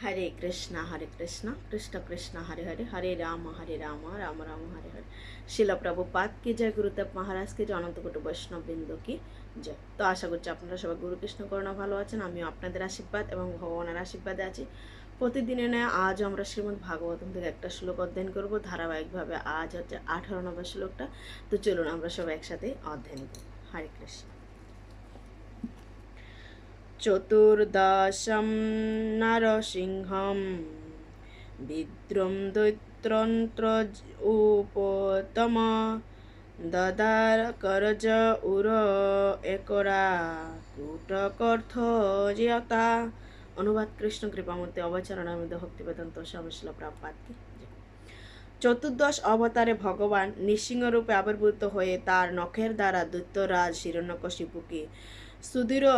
हरे कृष्णा कृष्ण कृष्ण हरे हरे हरे राम राम राम हरे हरे। শিলা প্রভুপাদ কি জয়, গুরুদেব মহারাজ কি জয়, অনন্ত কোটি বৈষ্ণব বৃন্দ কি জয়। তো আশা করছি আপনারা সবাই গুরু কৃষ্ণ করুণা ভালো আছেন। আমিও আপনাদের আশীর্বাদ এবং ভগবানের আশীর্বাদে আছি। প্রতিদিনের ন্যায় আজও আমরা শ্রীমদ্ ভাগবতম থেকে একটা শ্লোক অধ্যয়ন করব ধারাবাহিকভাবে। আজ হচ্ছে 18 নম্বর শ্লোকটা। তো চলুন আমরা সবাই একসাথে অধ্যয়ন করি। হরে কৃষ্ণ। চতুর্দশম নরসিংহম বিদ্রুম দৈত্রন্ত্র উপতম দদার করজ উর একরা কুটকর্থ জিয়তা। অনুবাদ কৃষ্ণ কৃপামূর্তি অবচরণামৃত ভক্তিবেদান্ত স্বামী শিল প্রভুপাদ কি জয়। চতুর্দশ অবতারে ভগবান নৃসিংহরূপে আবির্ভূত হয়ে তার নখের দ্বারা দৈত্যরাজ হিরণ্যকশিপুকে সুদৃঢ়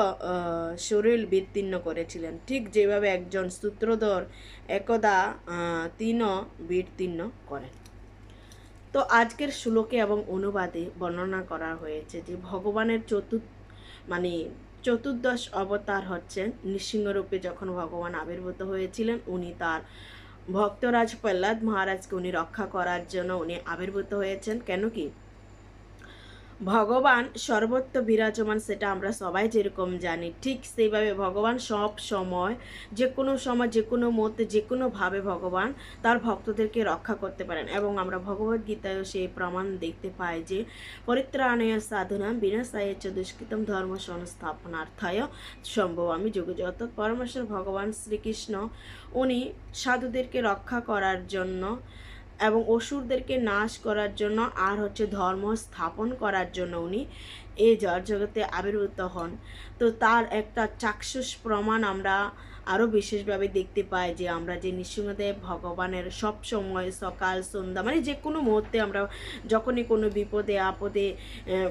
শরীর বিদীর্ণ করেছিলেন, ঠিক যেভাবে একজন সূত্রধর একদা তীর্ণ বিদীর্ণ করেন। তো আজকের শ্লোকে এবং অনুবাদে বর্ণনা করা হয়েছে যে ভগবানের চতুর্দশ অবতার হচ্ছেন নৃসিংহরূপে। যখন ভগবান আবির্ভূত হয়েছিলেন, উনি তার ভক্তরাজ প্রহ্লাদ মহারাজকে উনি রক্ষা করার জন্য উনি আবির্ভূত হয়েছেন। কেন কি ভগবান সর্বত্র বিরাজমান, সেটা আমরা সবাই যেরকম জানি, ঠিক সেইভাবে ভগবান সব সময়, যে কোনো সময়, যে কোনো মুহূর্তে, যে কোনোভাবে ভগবান তার ভক্তদেরকে রক্ষা করতে পারেন। এবং আমরা ভগবদ গীতায়ও সেই প্রমাণ দেখতে পাই যে পরিত্রাণায় সাধনাম বিনাশায় চ দুষ্কৃতম ধর্ম সংস্থাপনার্থায় সম্ভবামি যুগে। অর্থাৎ পরমেশ্বর ভগবান শ্রীকৃষ্ণ উনি সাধুদেরকে রক্ষা করার জন্য এবং অসুরদেরকে নাশ করার জন্য আর হচ্ছে ধর্ম স্থাপন করার জন্য উনি এই জগতে আবির্ভূত হন। তো তার একটা চাক্ষুষ প্রমাণ আমরা আরও বিশেষভাবে দেখতে পাই যে আমরা যে নৃসিংহদেব ভগবানের সব সময় সকাল সন্ধ্যা যে কোনো মুহূর্তে আমরা যখনই কোনো বিপদে আপদে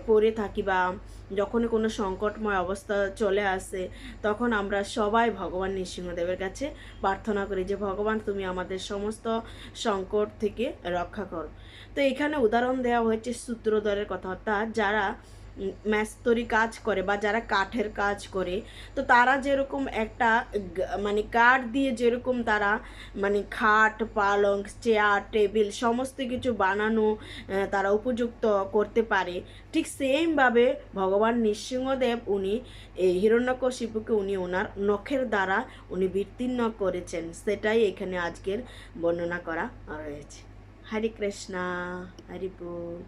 পড়ে থাকি বা যখনই কোনো সংকটময় অবস্থা চলে আসে, তখন আমরা সবাই ভগবান নৃসিংহদেবের কাছে প্রার্থনা করি যে ভগবান তুমি আমাদের সমস্ত সংকট থেকে রক্ষা করো। তো এখানে উদাহরণ দেওয়া হয়েছে সূত্রধরের কথা, অর্থাৎ যারা মেস্তরি কাজ করে বা যারা কাঠের কাজ করে, তো তারা যেরকম একটা কাঠ দিয়ে যেরকম তারা খাট পালং চেয়ার টেবিল সমস্ত কিছু বানানো তারা উপযুক্ত করতে পারে, ঠিক সেমভাবে ভগবান নৃসিংহদেব উনি এই হিরণ্যকশিপুকে উনি ওনার নখের দ্বারা উনি বিদীর্ণ করেছেন। সেটাই এখানে আজকের বর্ণনা করা রয়েছে। হরে কৃষ্ণা, হরি বল।